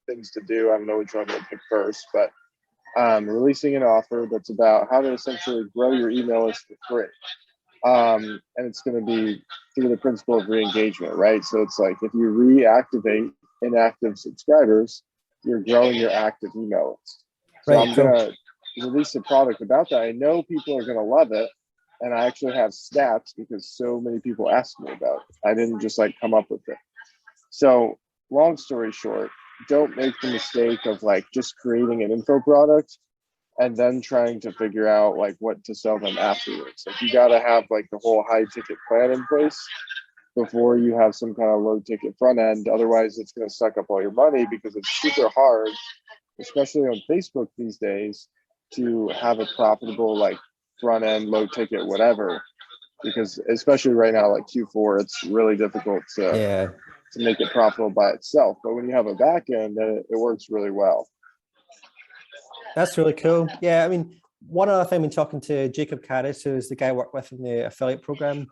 things to do. I don't know which one I'm going to pick first, but releasing an offer that's about how to essentially grow your email list for free. And it's going to be through the principle of re-engagement, right? So it's like if you reactivate inactive subscribers, you're growing your active email list. So Right, I'm going to release a product about that. I know people are going to love it. And I actually have stats because so many people ask me about it. I didn't just like come up with it. So long story short, don't make the mistake of like just creating an info product and then trying to figure out like what to sell them afterwards. Like you got to have like the whole high ticket plan in place before you have some kind of low ticket front end. Otherwise, it's going to suck up all your money because it's super hard, especially on Facebook these days, to have a profitable like front end, low ticket, whatever. Because especially right now, like Q4, it's really difficult to make it profitable by itself. But when you have a back end, then it works really well. That's really cool. Yeah, I mean, one other thing when talking to Jacob Caris, who's the guy I work with in the affiliate program,